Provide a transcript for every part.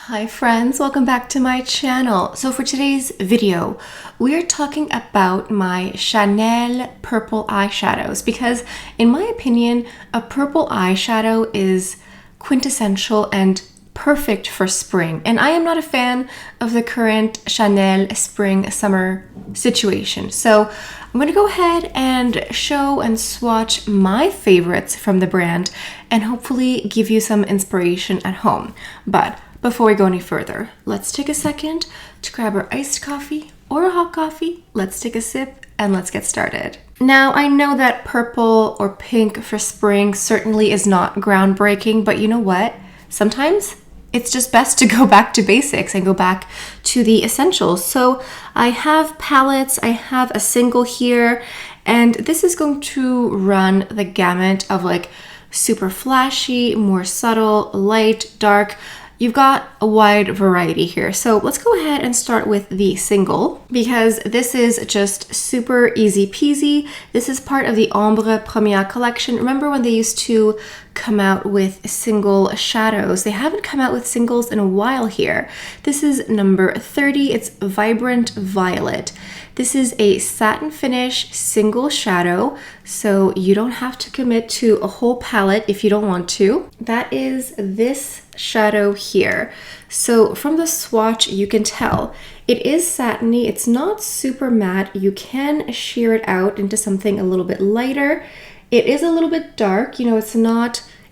Hi friends, welcome back to my channel. So for today's video, we are talking about my Chanel purple eyeshadows because in my opinion, a purple eyeshadow is quintessential and perfect for spring. And I am not a fan of the current Chanel spring summer situation. So I'm going to go ahead and show and swatch my favorites from the brand and hopefully give you some inspiration at home. But before we go any further, let's take a second to grab our iced coffee or a hot coffee. Let's take a sip and let's get started. Now, I know that purple or pink for spring certainly is not groundbreaking, but you know what? Sometimes it's just best to go back to basics and go back to the essentials. So I have palettes, I have a single here, and this is going to run the gamut of like super flashy, more subtle, light, dark. You've got a wide variety here. So let's go ahead and start with the single because this is just super easy peasy. This is part of the Ombre Première collection. Remember when they used to come out with single shadows? They haven't come out with singles in a while here. This is number 30. It's Vibrant Violet. This is a satin finish single shadow, so you don't have to commit to a whole palette if you don't want to. That is this shadow here. So from the swatch, you can tell it is satiny. It's not super matte. You can sheer it out into something a little bit lighter. It is a little bit dark. You know,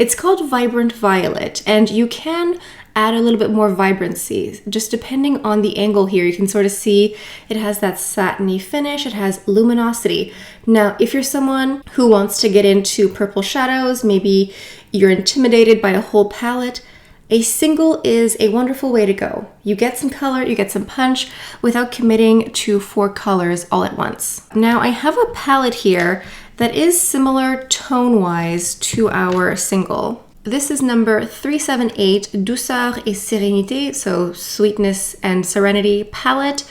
it's called Vibrant Violet, and you can add a little bit more vibrancy. Just depending on the angle here, you can sort of see it has that satiny finish, it has luminosity. Now, if you're someone who wants to get into purple shadows, maybe you're intimidated by a whole palette, a single is a wonderful way to go. You get some color, you get some punch without committing to 4 colors all at once. Now, I have a palette here that is similar tone-wise to our single. This is number 378, Douceur et Sérénité, so sweetness and serenity palette.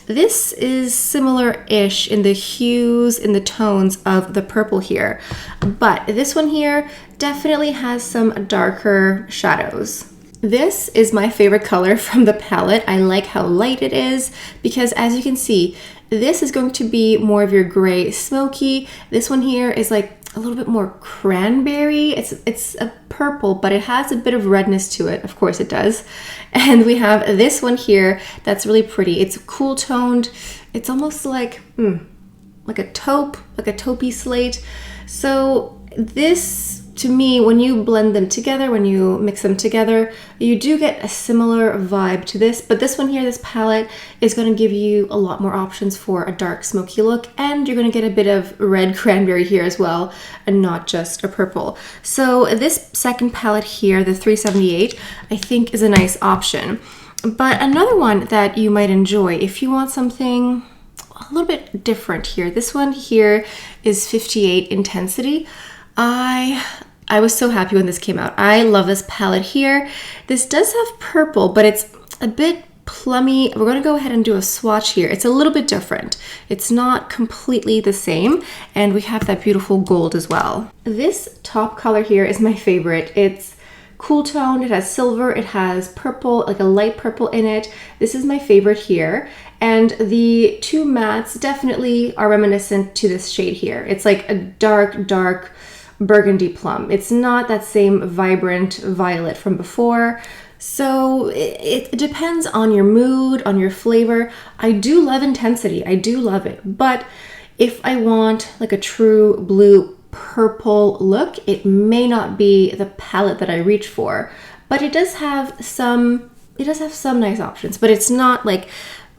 This is similar-ish in the hues, in the tones of the purple here. But this one here definitely has some darker shadows. This is my favorite color from the palette. I like how light it is because as you can see, this is going to be more of your gray smoky. This one here is like a little bit more cranberry. It's a purple, but it has a bit of redness to it. Of course it does. And we have this one here that's really pretty. It's cool toned. It's almost like a taupe, like a taupey slate. So this, to me, when you blend them together, when you mix them together, you do get a similar vibe to this. But this one here, this palette, is going to give you a lot more options for a dark smoky look, and you're going to get a bit of red cranberry here as well, and not just a purple. So this second palette here, the 378, I think is a nice option. But another one that you might enjoy if you want something a little bit different here. This one here is 58 Intensity. I was so happy when this came out. I love this palette here. This does have purple, but it's a bit plummy. We're going to go ahead and do a swatch here. It's a little bit different. It's not completely the same, and we have that beautiful gold as well. This top color here is my favorite. It's cool toned, it has silver, it has purple, like a light purple in it. This is my favorite here. And the two mattes definitely are reminiscent to this shade here. It's like a dark burgundy plum. It's not that same vibrant violet from before. So it depends on your mood, on your flavor. I do love intensity. I do love it. But if I want like a true blue purple look, it may not be the palette that I reach for. But it does have some nice options. But it's not like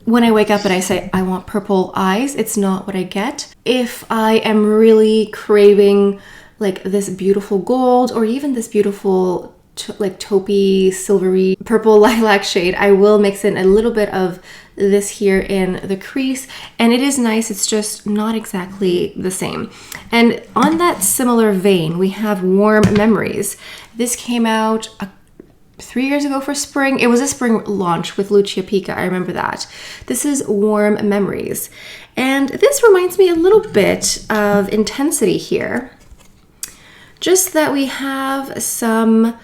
when I wake up and I say, I want purple eyes, it's not what I get. If I am really craving like this beautiful gold or even this beautiful like taupey, silvery, purple lilac shade, I will mix in a little bit of this here in the crease. And it is nice, it's just not exactly the same. And on that similar vein, we have Warm Memories. This came out 3 years ago for spring. It was a spring launch with Lucia Pica, I remember that. This is Warm Memories. And this reminds me a little bit of Intensity here. Just that we have some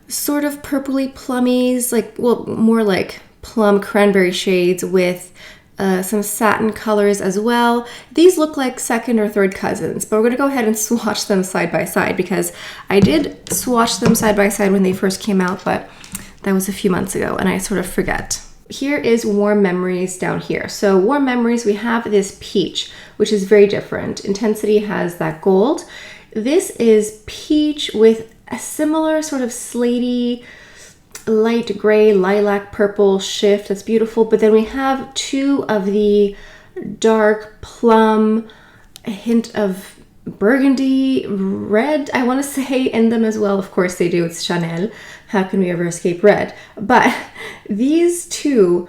sort of purpley plummies, like, well, more like plum cranberry shades with some satin colors as well. These look like second or third cousins, but we're going to go ahead and swatch them side by side because I did swatch them side by side when they first came out, but that was a few months ago and I sort of forget. Here is Warm Memories down here. So Warm Memories, we have this peach, which is very different. Intensity has that gold. This is peach with a similar sort of slaty, light gray, lilac purple shift. That's beautiful. But then we have two of the dark plum, a hint of burgundy red, I want to say, in them as well. Of course they do. It's Chanel. How can we ever escape red? But these two,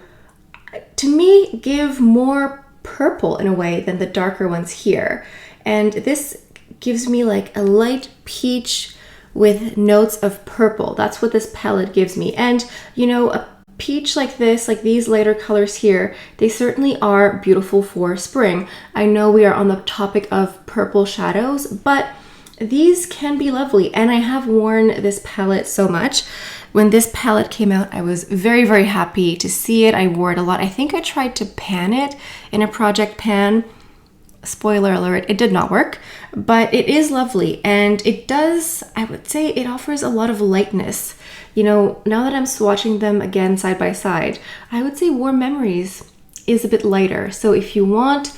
to me, give more purple in a way than the darker ones here. And this gives me like a light peach with notes of purple. That's what this palette gives me. And you know, a peach like this, like these lighter colors here, they certainly are beautiful for spring. I know we are on the topic of purple shadows, but these can be lovely. And I have worn this palette so much. When this palette came out, I was very, very happy to see it. I wore it a lot. I think I tried to pan it in a project pan. Spoiler alert, it did not work, but it is lovely. And it does, I would say, it offers a lot of lightness. You know, now that I'm swatching them again side by side, I would say Warm Memories is a bit lighter. So if you want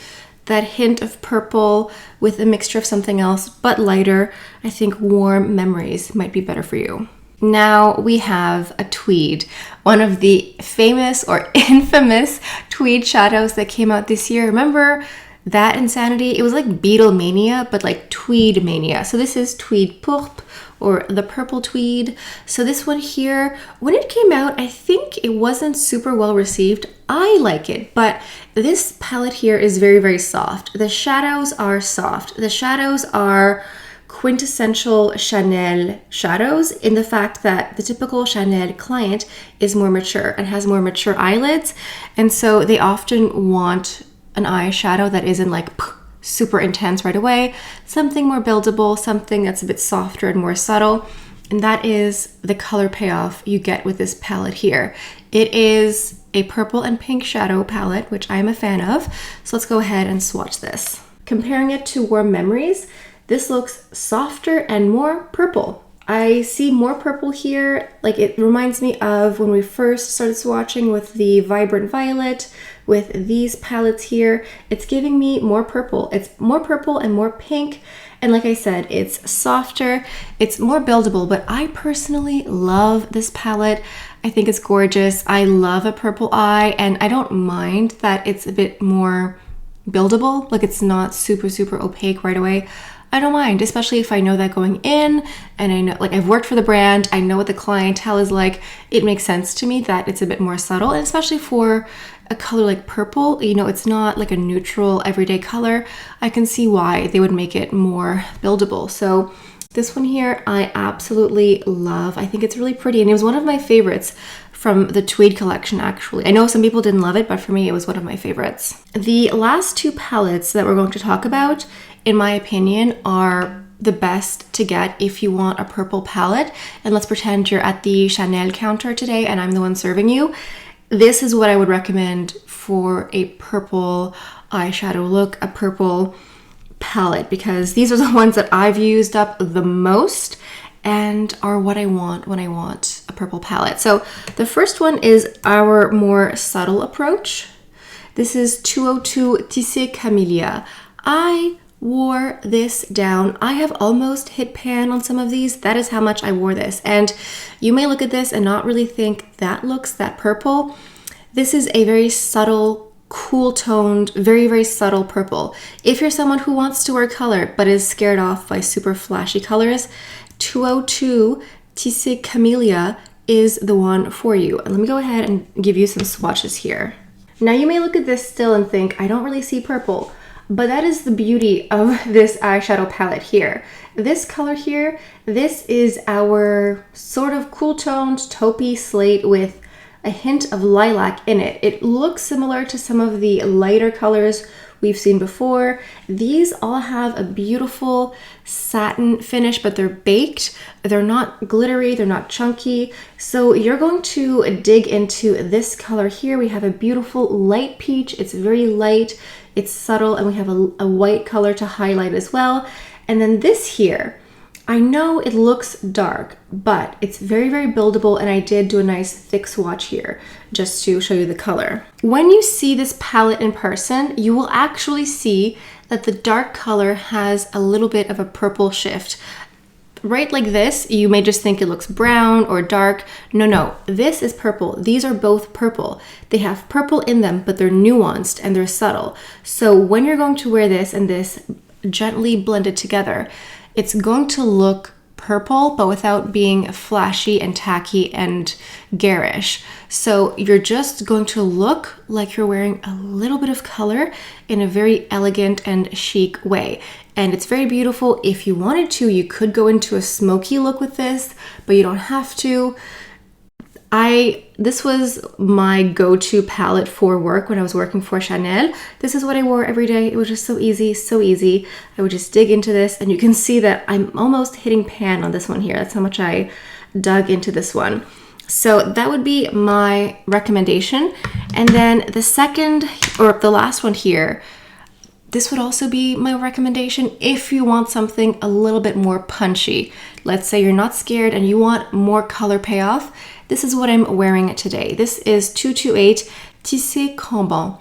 that hint of purple with a mixture of something else but lighter, I think Warm Memories might be better for you. Now we have a tweed, one of the famous or infamous tweed shadows that came out this year. Remember that insanity? It was like Beatlemania, but like tweed mania. So this is Tweed Pourpre, or the purple tweed. So this one here, when it came out, I think it wasn't super well received. I like it, but this palette here is very, very soft. The shadows are soft. The shadows are quintessential Chanel shadows in the fact that the typical Chanel client is more mature and has more mature eyelids. And so they often want an eyeshadow that isn't like super intense right away, something more buildable, something that's a bit softer and more subtle. And that is the color payoff you get with this palette here. It is a purple and pink shadow palette, which I'm a fan of. So let's go ahead and swatch this. Comparing it to Warm Memories, this looks softer and more purple. I see more purple here. Like, it reminds me of when we first started swatching with the Vibrant Violet, with these palettes here. It's giving me more purple. It's more purple and more pink. And like I said, it's softer, it's more buildable, but I personally love this palette. I think it's gorgeous. I love a purple eye, and I don't mind that it's a bit more buildable. Like, it's not super, super opaque right away. I don't mind, especially if I know that going in, and I know, like, I've worked for the brand, I know what the clientele is like. It makes sense to me that it's a bit more subtle, and especially for a color like purple, you know, it's not like a neutral everyday color. I can see why they would make it more buildable. So this one here, I absolutely love. I think it's really pretty, and it was one of my favorites from the Tweed collection, actually. I know some people didn't love it, but for me, it was one of my favorites. The last two palettes that we're going to talk about, in my opinion, are the best to get if you want a purple palette. And let's pretend you're at the Chanel counter today and I'm the one serving you. This is what I would recommend for a purple eyeshadow look, a purple palette, because these are the ones that I've used up the most and are what I want when I want a purple palette. So the first one is our more subtle approach. This is 202 Tissé Camellia. I wore this down. I have almost hit pan on some of these. That is how much I wore this. And you may look at this and not really think that looks that purple. This is a very subtle, cool toned, very, very subtle purple. If you're someone who wants to wear color but is scared off by super flashy colors, 202 Tissé Camellia is the one for you. And let me go ahead and give you some swatches here. Now you may look at this still and think, I don't really see purple. But that is the beauty of this eyeshadow palette here. This color here, this is our sort of cool toned taupey slate with a hint of lilac in it. It looks similar to some of the lighter colors we've seen before. These all have a beautiful satin finish, but they're baked. They're not glittery, they're not chunky. So you're going to dig into this color here. We have a beautiful light peach. It's very light, it's subtle, and we have a white color to highlight as well. And then this here, I know it looks dark, but it's very, very buildable, and I did do a nice thick swatch here just to show you the color. When you see this palette in person, you will actually see that the dark color has a little bit of a purple shift. Right like this, you may just think it looks brown or dark. No, this is purple. These are both purple. They have purple in them, but they're nuanced and they're subtle. So when you're going to wear this and this gently blended together, it's going to look purple, but without being flashy and tacky and garish. So you're just going to look like you're wearing a little bit of color in a very elegant and chic way. And it's very beautiful. If you wanted to, you could go into a smoky look with this, but you don't have to. This was my go-to palette for work when I was working for Chanel. This is what I wore every day. It was just so easy, so easy. I would just dig into this, and you can see that I'm almost hitting pan on this one here. That's how much I dug into this one. So that would be my recommendation. And then the second, or the last one here, this would also be my recommendation if you want something a little bit more punchy. Let's say you're not scared and you want more color payoff. This is what I'm wearing today. This is 228 Tissé Cambon.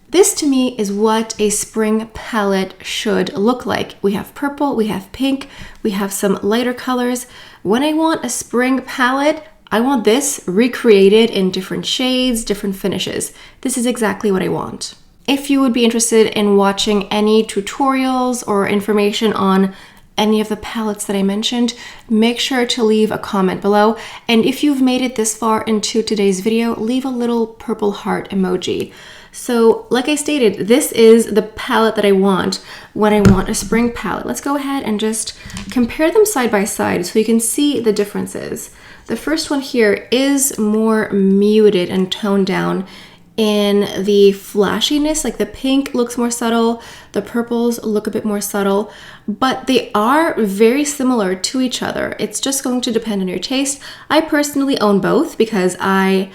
This to me is what a spring palette should look like. We have purple, we have pink, we have some lighter colors. When I want a spring palette, I want this recreated in different shades, different finishes. This is exactly what I want. If you would be interested in watching any tutorials or information on any of the palettes that I mentioned, make sure to leave a comment below. And if you've made it this far into today's video, leave a little purple heart emoji. So like I stated, this is the palette that I want when I want a spring palette. Let's go ahead and just compare them side by side so you can see the differences. The first one here is more muted and toned down in the flashiness. Like the pink looks more subtle, the purples look a bit more subtle, but they are very similar to each other. It's just going to depend on your taste. I personally own both because I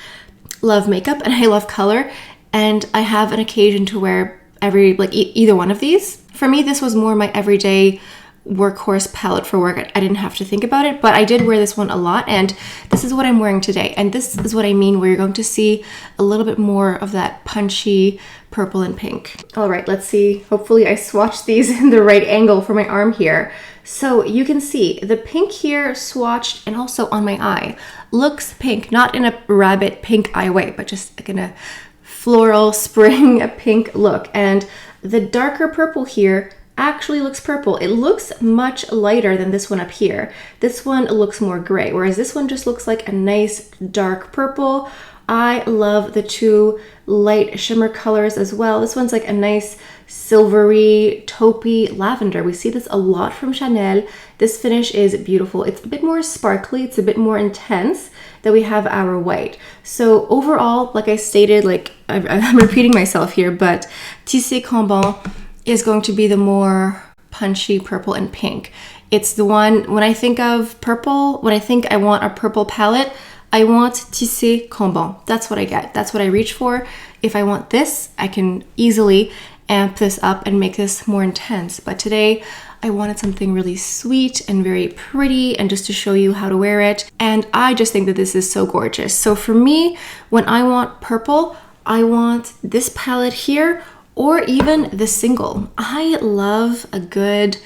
love makeup and I love color, and I have an occasion to wear either one of these. For me, this was more my everyday workhorse palette for work. I didn't have to think about it, but I did wear this one a lot, and this is what I'm wearing today. And this is what I mean, where you're going to see a little bit more of that punchy purple and pink. All right, let's see. Hopefully I swatched these in the right angle for my arm here. So you can see the pink here swatched and also on my eye looks pink, not in a rabbit pink eye way, but just like in a floral spring pink look. And the darker purple here actually looks purple. It looks much lighter than this one up here. This one looks more gray, whereas this one just looks like a nice dark purple. I love the two light shimmer colors as well. This one's like a nice silvery, taupey lavender. We see this a lot from Chanel. This finish is beautiful. It's a bit more sparkly. It's a bit more intense than we have our white. So overall, like I stated, like I'm repeating myself here, but Tissé Cambon is going to be the more punchy purple and pink. It's the one, when I think of purple, when I think I want a purple palette, I want Tissé Cambon. That's what I get. That's what I reach for. If I want this, I can easily amp this up and make this more intense. But today, I wanted something really sweet and very pretty, and just to show you how to wear it. And I just think that this is so gorgeous. So for me, when I want purple, I want this palette here, or even the single. I love a good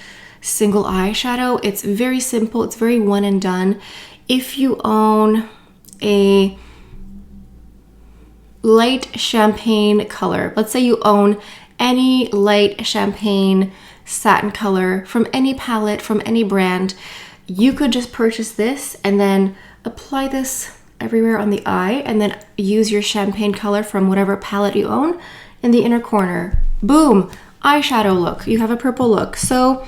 single eyeshadow. It's very simple, it's very one and done. If you own a light champagne color, let's say you own any light champagne satin color from any palette, from any brand, you could just purchase this and then apply this everywhere on the eye, and then use your champagne color from whatever palette you own in the inner corner. Boom, eyeshadow look. You have a purple look. So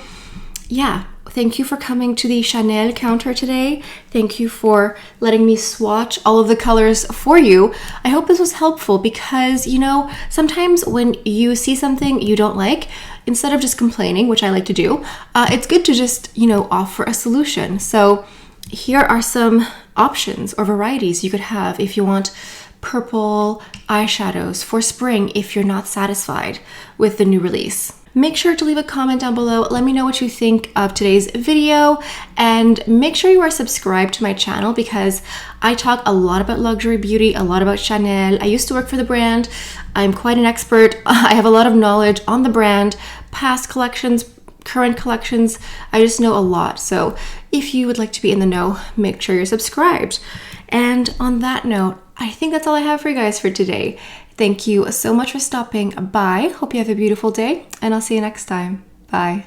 yeah, thank you for coming to the Chanel counter today. Thank you for letting me swatch all of the colors for you. I hope this was helpful because, you know, sometimes when you see something you don't like, instead of just complaining, which I like to do, it's good to just, you know, offer a solution. So here are some options or varieties you could have if you want purple eyeshadows for spring if you're not satisfied with the new release. Make sure to leave a comment down below. Let me know what you think of today's video, and make sure you are subscribed to my channel because I talk a lot about luxury beauty, a lot about Chanel. I used to work for the brand. I'm quite an expert. I have a lot of knowledge on the brand, past collections, current collections. I just know a lot. So if you would like to be in the know, make sure you're subscribed. And on that note, I think that's all I have for you guys for today. Thank you so much for stopping by. Hope you have a beautiful day, and I'll see you next time. Bye.